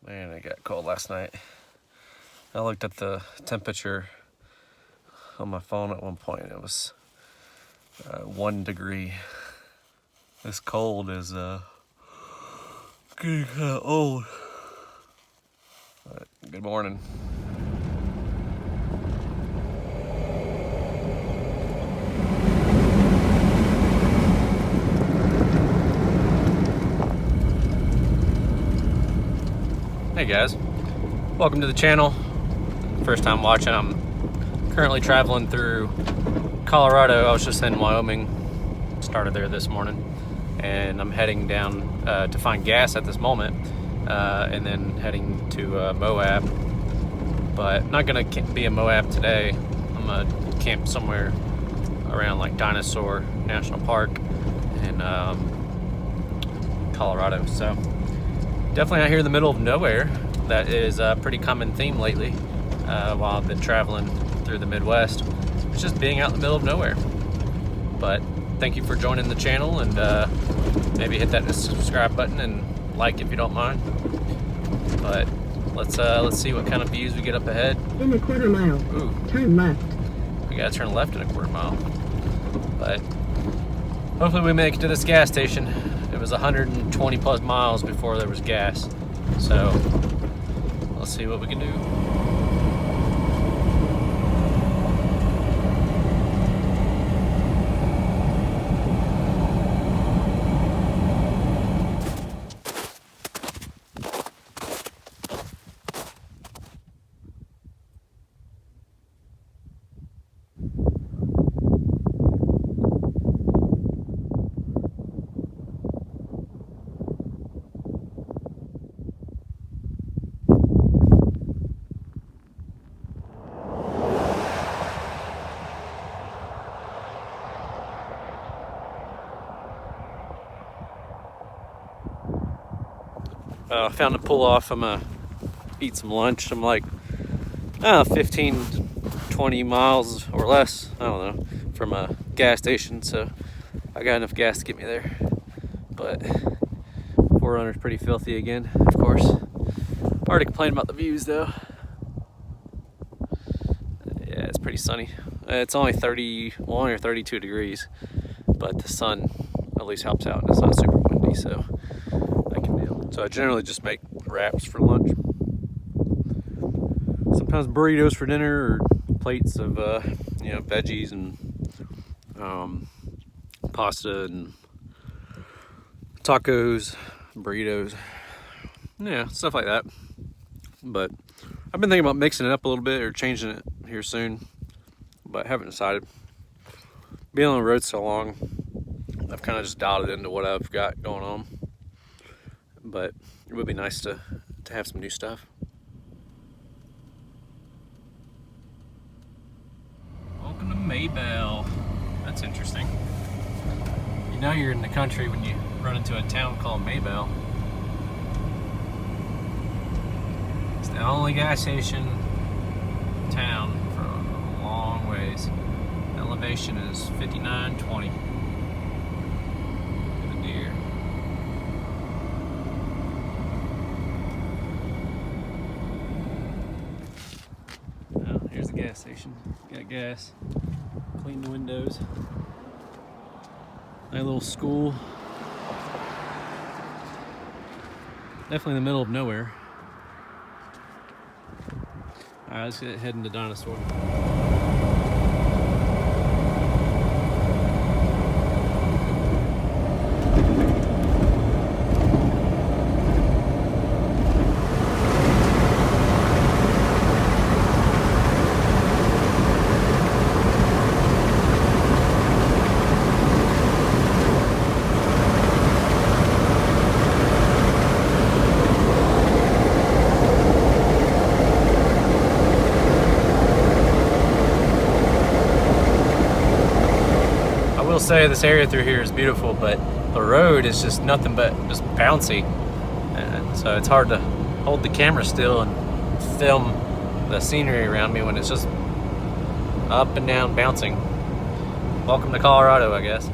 Man, it got cold last night. I looked at the temperature on my phone at one point. It was 1 degree. This cold is getting kind of old. But good morning. Hey guys, welcome to the channel. First time watching. I'm currently traveling through Colorado. I was just in Wyoming, started there this morning, and I'm heading down to find gas at this moment, and then heading to Moab. But not gonna be in Moab today. I'm gonna camp somewhere around like Dinosaur National Park in Colorado. So definitely out here in the middle of nowhere. That is a pretty common theme lately while I've been traveling through the Midwest. It's just being out in the middle of nowhere. But thank you for joining the channel, and maybe hit that subscribe button and like if you don't mind. But let's see what kind of views we get up ahead. In a quarter mile, Ooh. Turn left. We gotta turn left in a quarter mile. But hopefully we make it to this gas station. It was 120 plus miles before there was gas. So let's see what we can do. I found a pull off. I'm gonna eat some lunch. I'm like 15, 20 miles or less, I don't know, from a gas station, so I got enough gas to get me there. But 4Runner's pretty filthy again, of course. Hard to complain about the views though. Yeah, it's pretty sunny. It's only 31 or 32 degrees, but the sun at least helps out and it's not super windy, so I can deal. So I generally just make wraps for lunch. Sometimes burritos for dinner, or plates of veggies and pasta and tacos, burritos, yeah, stuff like that. But I've been thinking about mixing it up a little bit or changing it here soon, but haven't decided. Being on the road so long, I've kind of just dialed it into what I've got going on. But it would be nice to have some new stuff. Welcome to Maybell. That's interesting. You know you're in the country when you run into a town called Maybell. It's the only gas station in town for a long ways. Elevation is 5920. Good deer. Here's the gas station. Got gas. Clean the windows. Nice little school. Definitely in the middle of nowhere. Alright, let's get heading to Dinosaur. I will say this area through here is beautiful, but the road is just nothing but just bouncy, and so it's hard to hold the camera still and film the scenery around me when it's just up and down bouncing. Welcome to Colorado, I guess.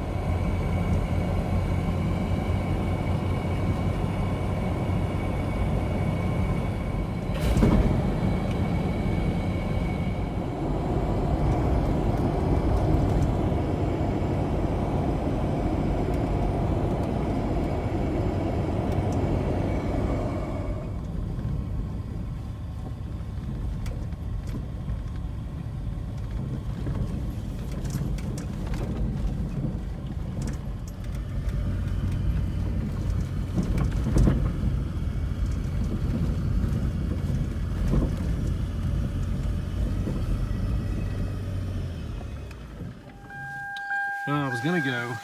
was gonna go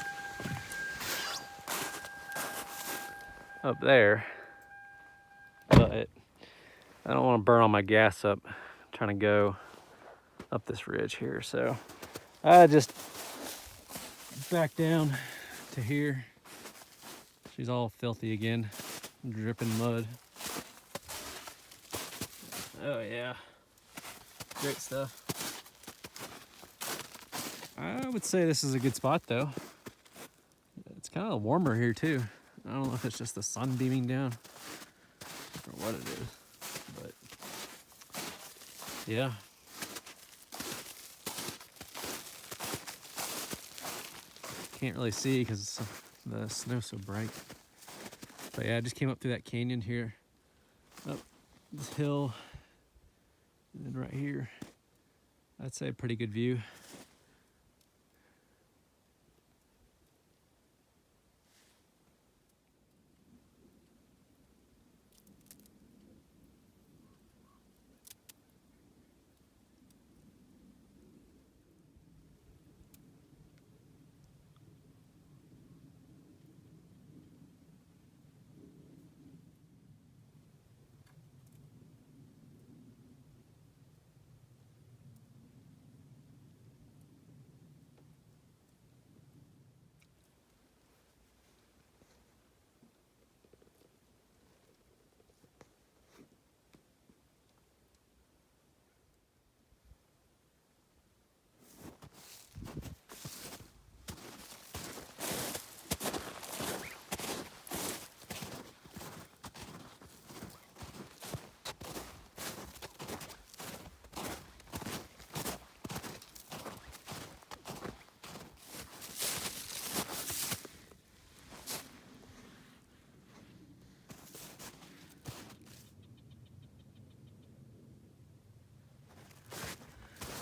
up there, but I don't want to burn all my gas up trying to go up this ridge here, so I just back down to here. She's all filthy again, dripping mud. Oh yeah, great stuff. I would say this is a good spot though. It's kind of warmer here too. I don't know if it's just the sun beaming down or what it is, but yeah. Can't really see because the snow's so bright. But yeah, I just came up through that canyon here, up this hill, and then right here. I'd say a pretty good view.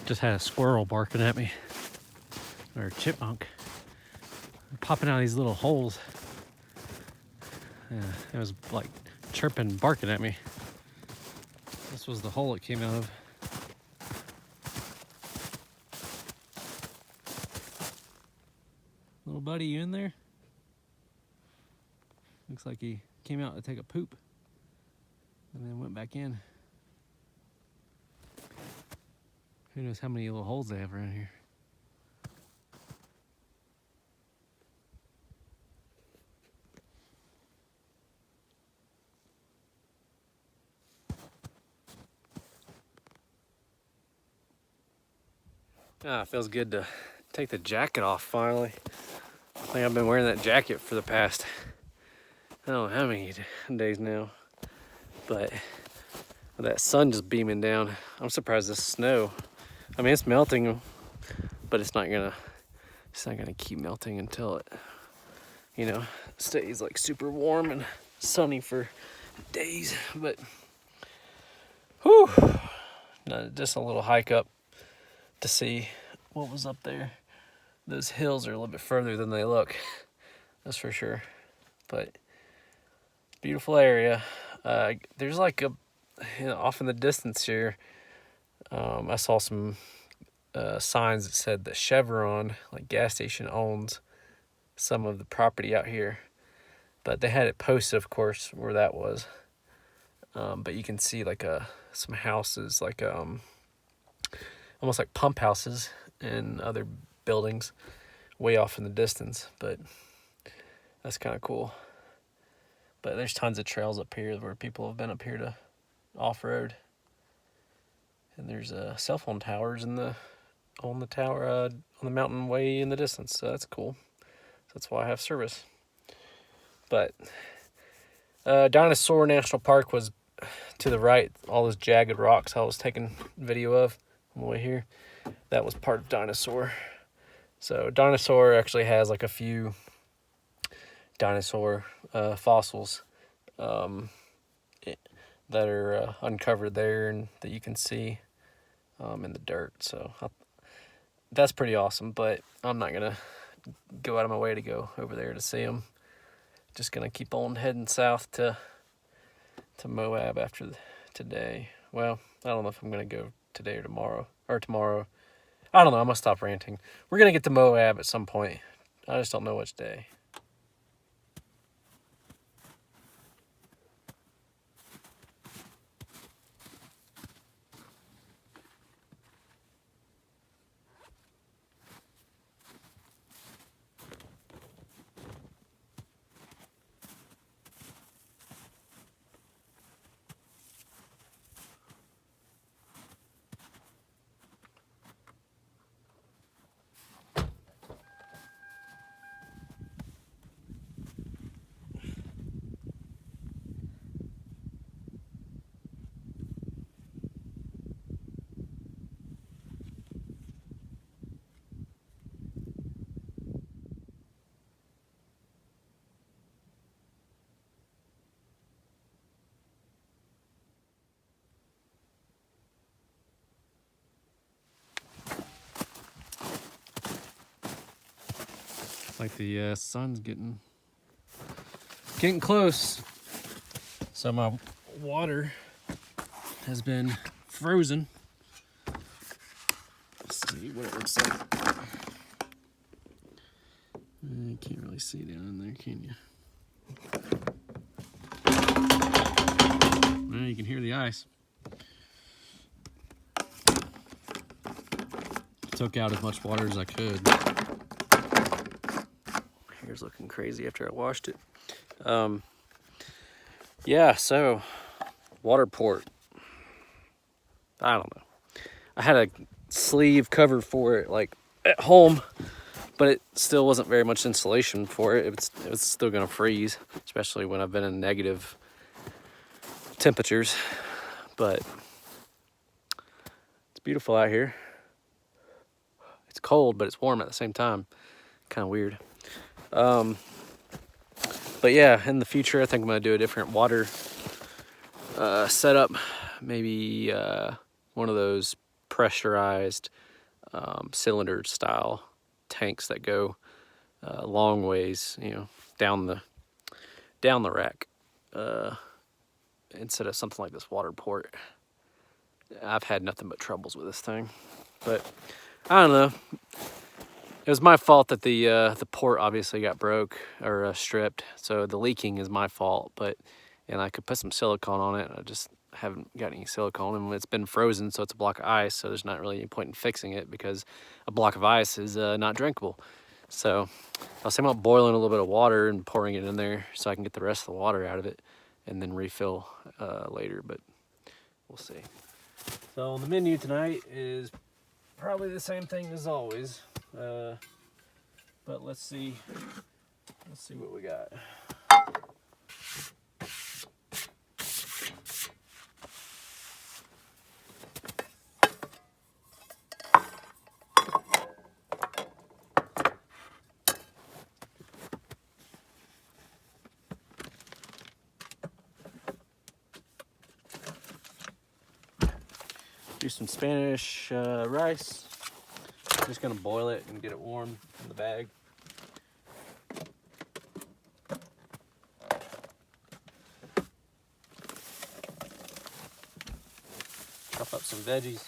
Just had a squirrel barking at me, or a chipmunk, popping out of these little holes. Yeah, it was like chirping, barking at me. This was the hole it came out of. Little buddy, you in there? Looks like he came out to take a poop and then went back in. Who knows how many little holes they have around here. Ah, it feels good to take the jacket off finally. I think I've been wearing that jacket for the past, I don't know how many days now. But with that sun just beaming down, I'm surprised this snow, I mean, it's melting, but it's not gonna keep melting until it, you know, stays like super warm and sunny for days. But whew, just a little hike up to see what was up there. Those hills are a little bit further than they look, that's for sure. But beautiful area. There's like a, you know, off in the distance here, I saw some signs that said that Chevron, like gas station, owns some of the property out here. But they had it posted, of course, where that was. But you can see like some houses, like almost like pump houses and other buildings way off in the distance. But that's kind of cool. But there's tons of trails up here where people have been up here to off-road. And there's cell phone towers on the tower on the mountain way in the distance, so that's cool. That's why I have service. But Dinosaur National Park was to the right. All those jagged rocks I was taking video of on the way here, that was part of Dinosaur. So Dinosaur actually has like a few dinosaur fossils that are uncovered there and that you can see in the dirt. So that's pretty awesome, but I'm not gonna go out of my way to go over there to see them. Just gonna keep on heading south to Moab after today. Well, I don't know if I'm gonna go today or tomorrow. I don't know, I'm gonna stop ranting. We're gonna get to Moab at some point I just don't know which day. Like the sun's getting close. So my water has been frozen. Let's see what it looks like. You can't really see down in there, can you? Well, you can hear the ice. Took out as much water as I could. Hair's looking crazy after I washed it. Yeah, so water port. I don't know. I had a sleeve cover for it like at home, but it still wasn't very much insulation for it. It was still gonna freeze, especially when I've been in negative temperatures. But it's beautiful out here. It's cold, but it's warm at the same time. Kind of weird. But yeah, in the future, I think I'm gonna do a different water setup. Maybe one of those pressurized cylinder style tanks that go long ways, you know, down the rack, instead of something like this water port. I've had nothing but troubles with this thing, but I don't know. It was my fault that the port obviously got broke or stripped, so the leaking is my fault. And I could put some silicone on it. I just haven't got any silicone, and it's been frozen, so it's a block of ice. So there's not really any point in fixing it because a block of ice is not drinkable. So I was thinking about boiling a little bit of water and pouring it in there so I can get the rest of the water out of it, and then refill later. But we'll see. So on the menu tonight is probably the same thing as always. But let's see what we got. Do some Spanish rice. I'm just gonna boil it and get it warm in the bag. Chop up some veggies.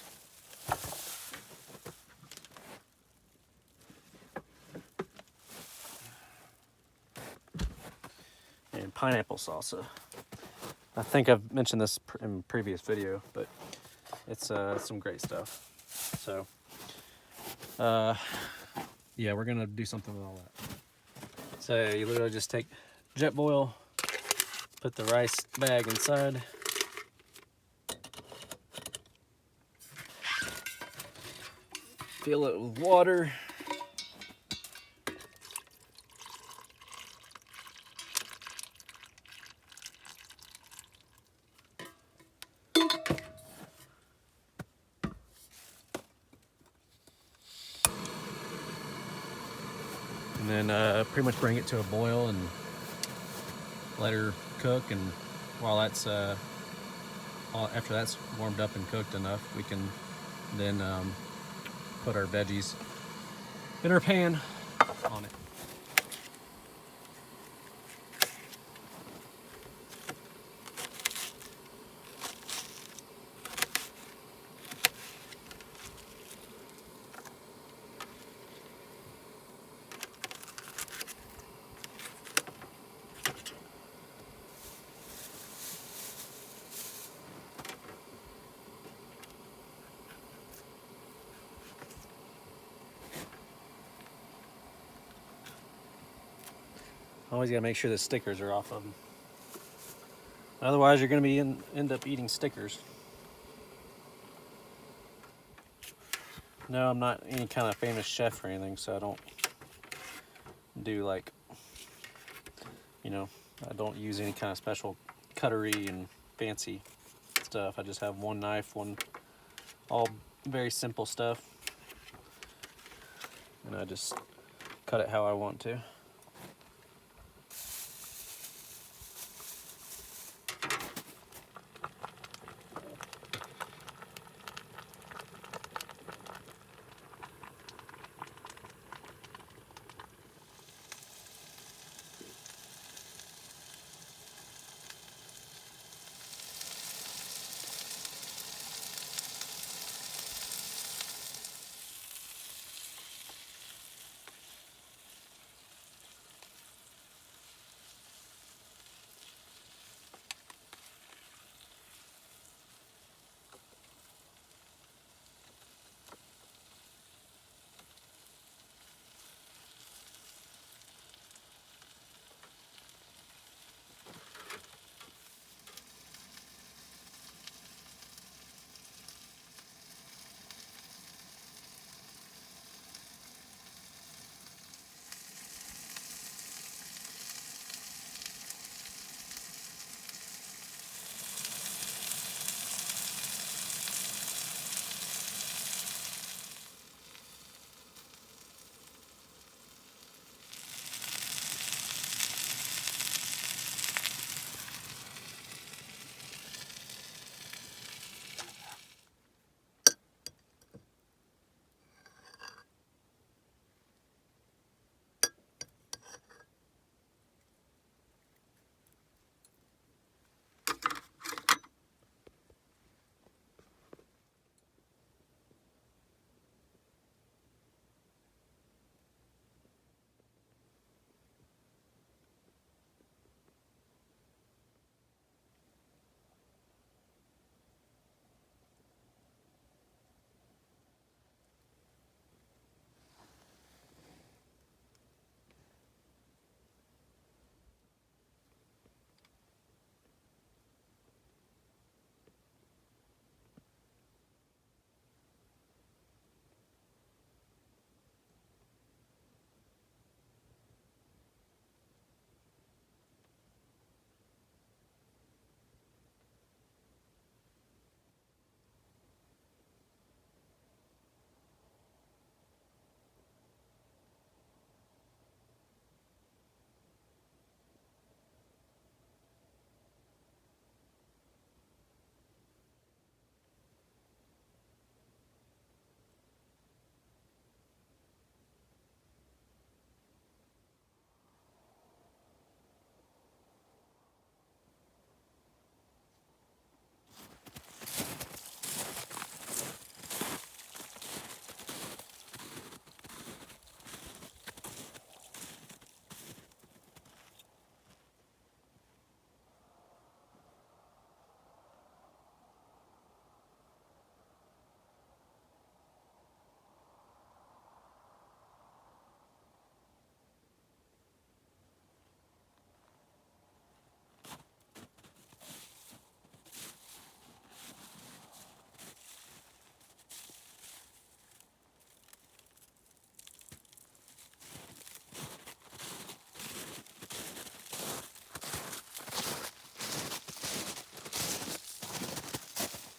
And pineapple salsa. I think I've mentioned this in a previous video, but it's some great stuff. So, yeah, we're gonna do something with all that. So you literally just take Jetboil, put the rice bag inside, fill it with water, and then pretty much bring it to a boil and let her cook. And while that's after that's warmed up and cooked enough, we can then put our veggies in our pan on it. Always gotta make sure the stickers are off of them. Otherwise, you're gonna be end up eating stickers. No, I'm not any kind of famous chef or anything, so I don't do like, you know, I don't use any kind of special cutlery and fancy stuff. I just have one knife, all very simple stuff, and I just cut it how I want to.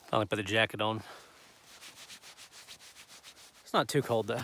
Finally put the jacket on. It's not too cold though.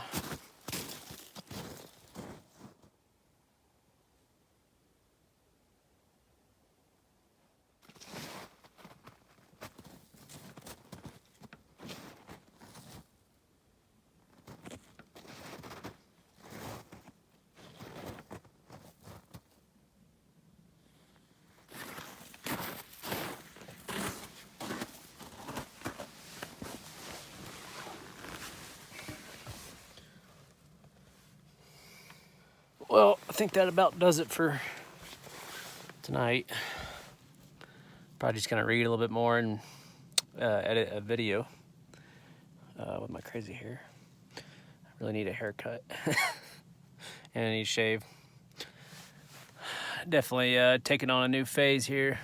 Well, I think that about does it for tonight. Probably just gonna read a little bit more and edit a video with my crazy hair. I really need a haircut and I need to shave. definitely taking on a new phase here.